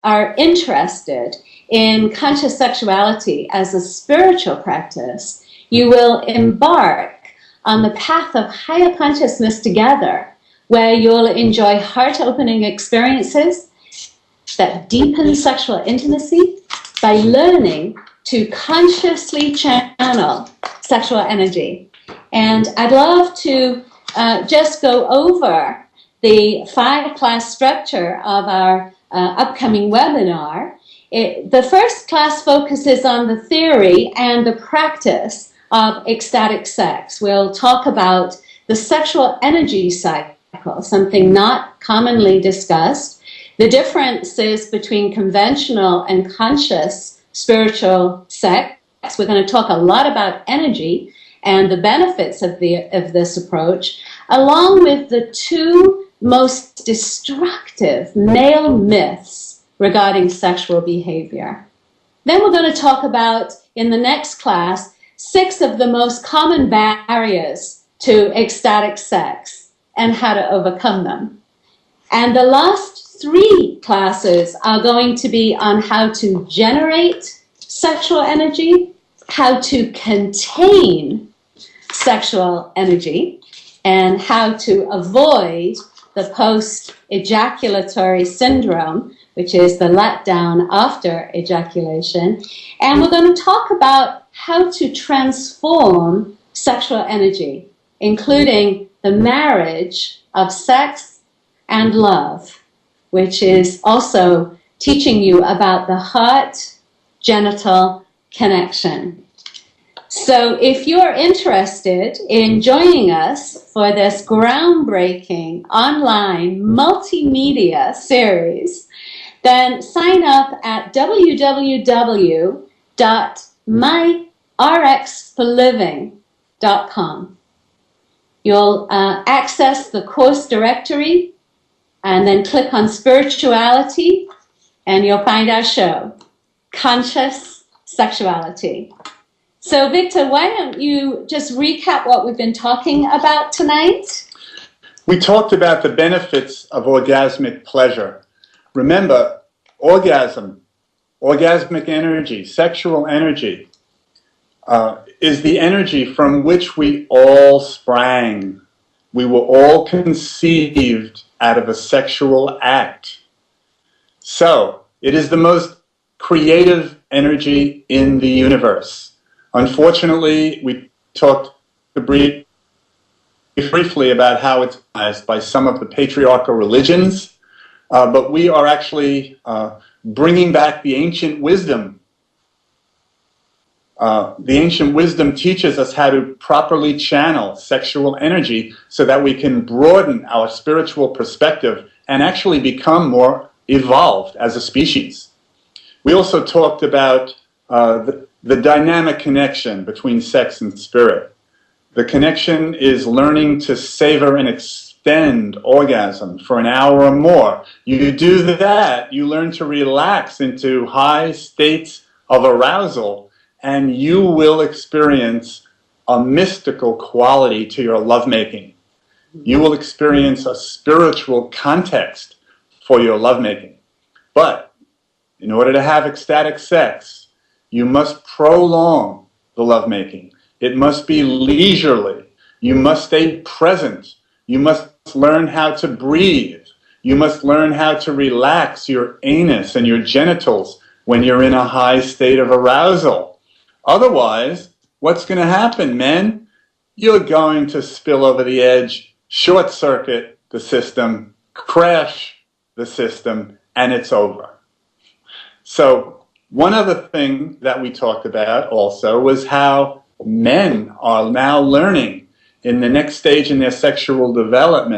are interested in conscious sexuality as a spiritual practice, you will embark on the path of higher consciousness together, where you'll enjoy heart-opening experiences that deepen sexual intimacy by learning to consciously channel sexual energy. And I'd love to just go over the 5-class structure of our upcoming webinar. The first class focuses on the theory and the practice of ecstatic sex. We'll talk about the sexual energy cycle, something not commonly discussed, the differences between conventional and conscious spiritual sex. We're going to talk a lot about energy and the benefits of this approach, along with the 2 most destructive male myths regarding sexual behavior. Then we're going to talk about, in the next class, 6 of the most common barriers to ecstatic sex and how to overcome them. And the last 3 classes are going to be on how to generate sexual energy, how to contain sexual energy, and how to avoid the post-ejaculatory syndrome, which is the letdown after ejaculation. And we're going to talk about how to transform sexual energy, including the marriage of sex and love, which is also teaching you about the heart-genital connection. So if you're interested in joining us for this groundbreaking online multimedia series, then sign up at www.myrxforliving.com. You'll access the course directory and then click on spirituality, and you'll find our show, Conscious Sexuality. So Victor, why don't you just recap what we've been talking about tonight? We talked about the benefits of orgasmic pleasure. Remember, orgasm, orgasmic energy, sexual energy, is the energy from which we all sprang. We were all conceived out of a sexual act. So, it is the most creative energy in the universe. Unfortunately, we talked briefly about how it's organized by some of the patriarchal religions, but we are actually bringing back the ancient wisdom. The ancient wisdom teaches us how to properly channel sexual energy so that we can broaden our spiritual perspective and actually become more evolved as a species. We also talked about the dynamic connection between sex and spirit. The connection is learning to savor and extend orgasm for an hour or more. You do that, you learn to relax into high states of arousal, and you will experience a mystical quality to your lovemaking. You will experience a spiritual context for your lovemaking. But in order to have ecstatic sex, you must prolong the lovemaking. It must be leisurely. You must stay present. You must learn how to breathe. You must learn how to relax your anus and your genitals when you're in a high state of arousal. Otherwise, what's going to happen, men? You're going to spill over the edge, short circuit the system, crash the system, and it's over. So, one other thing that we talked about also was how men are now learning in the next stage in their sexual development